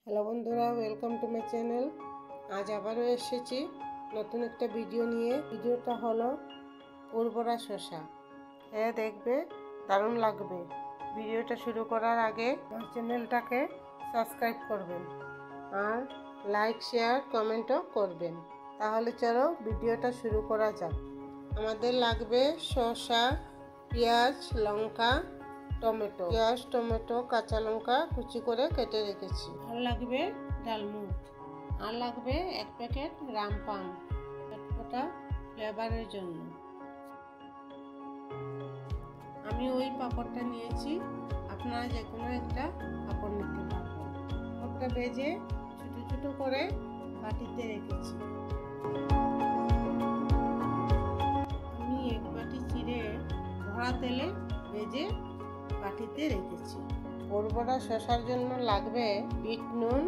Hello বন্ধুরা, welcome to my channel. আজ আবারও এসেছি নতুন একটা ভিডিও নিয়ে। ভিডিওটা হলো উর্বরা শসা। দেখবে দারুণ লাগবে। ভিডিওটা শুরু করার আগে আমার চ্যানেলটাকে সাবস্ক্রাইব করবেন আর লাইক শেয়ার কমেন্টও করবেন। তাহলে চলো ভিডিওটা শুরু করা যাক। আমাদের লাগবে শসা, পেঁয়াজ, লঙ্কা, টমেটো। পেঁয়াজ, টমেটো, কাঁচা লঙ্কা কুচি করে কেটে রেখেছি। আর লাগবে ডালমুট, আর লাগবে 1 প্যাকেট রামপাম চটপটা ফ্লেভারের জন্য। আমি ওই পাঁপড়টা নিয়েছি, আপনারা যে কোনো একটা পাঁপড় নিতে পারবেন। পাঁপড়টা ভেজে ছোট ছোট করে বাটিতে রেখেছি। আমি 1 বাটি চিড়ে ভরা তেলে ভেজে বাটিতে রেখেছি। উর্বরা শসার জন্য লাগবে বিট নুন,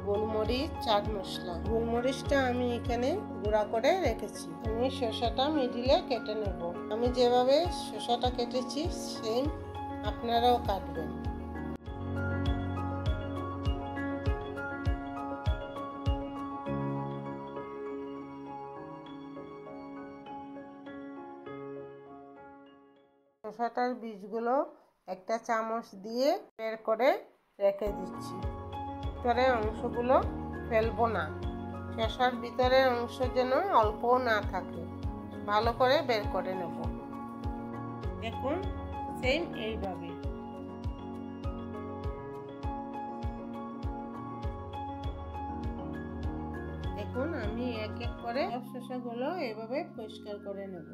গোলমরিচ, চাট মশলা। গোলমরিচটা আমি এখানে গুঁড়া করে রেখেছি। আমি শসাটা মিডিলে কেটে নেব। আমি যেভাবে শসাটা কেটেছি সেম আপনারাও কাটবেন। শসাটার বীজগুলো একটা চামচ দিয়ে বের করে রেখে দিচ্ছি। ভিতরের অংশগুলো ফেলবো না। শসার ভিতরের অংশ যেন অল্পও না থাকে, ভালো করে বের করে নেব। দেখুন সেম এইভাবে। দেখুন আমি এক এক করে সব শসাগুলো এইভাবে পরিষ্কার করে নেব।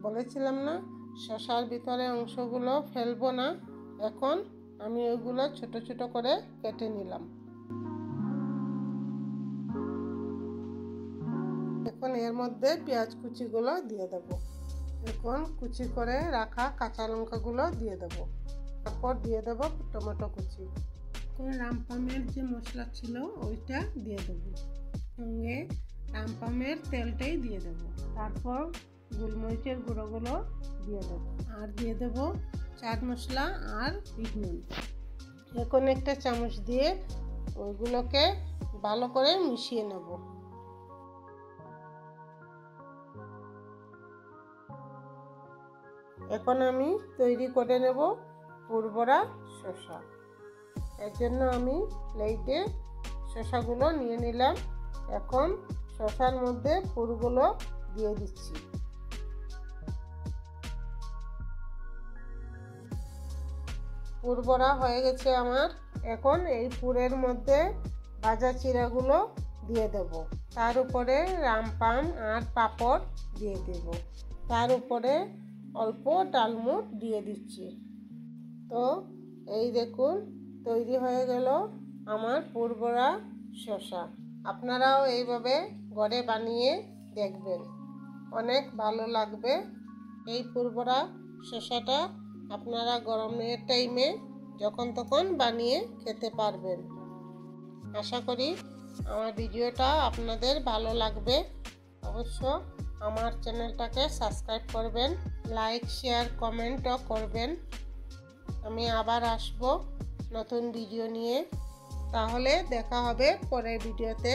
বলেছিলাম না শসার ভিতরে অংশগুলো ফেলবো না। এখন আমি ওইগুলো ছোট ছোট করে কেটে নিলাম। এখন এর মধ্যে পেঁয়াজ কুচিগুলো দিয়ে দেব। এখন কুচি করে রাখা কাঁচা লঙ্কাগুলো দিয়ে দেব। তারপর দিয়ে দেব টমেটো কুচি। এখন রামপামের যে মশলা ছিল ওইটা দিয়ে দেব। সঙ্গে রামপামের তেলটাই দিয়ে দেব। তারপর গোলমরিচের গুঁড়োগুলো দিয়ে দেবো। আর দিয়ে দেব চাট মশলা আর বিট নুন। এখন একটা চামচ দিয়ে ওইগুলোকে ভালো করে মিশিয়ে নেব। এখন আমি তৈরি করে নেব উর্বরা শসা। এর জন্য আমি প্লেটে শসাগুলো নিয়ে নিলাম। এখন শসার মধ্যে পুরগুলো দিয়ে দিচ্ছি। পুর ভরা হয়ে গেছে আমার। এখন এই পুরের মধ্যে ভাজা চিড়াগুলো দিয়ে দেব। তার উপরে রামপাম আর পাঁপড় দিয়ে দেব। তার উপরে অল্প ডালমুট দিয়ে দিচ্ছি। তো এই দেখুন তৈরি হয়ে গেল আমার পুর ভরা শসা। আপনারাও এইভাবে ঘরে বানিয়ে দেখবেন, অনেক ভালো লাগবে। এই পুর ভরা শসাটা আপনারা গরমের টাইমে যখন তখন বানিয়ে খেতে পারবেন। আশা করি আমার ভিডিওটা আপনাদের ভালো লাগবে। অবশ্য আমার চ্যানেলটাকে সাবস্ক্রাইব করবেন, লাইক শেয়ার কমেন্টও করবেন। আমি আবার আসব নতুন ভিডিও নিয়ে। তাহলে দেখা হবে পরের ভিডিওতে।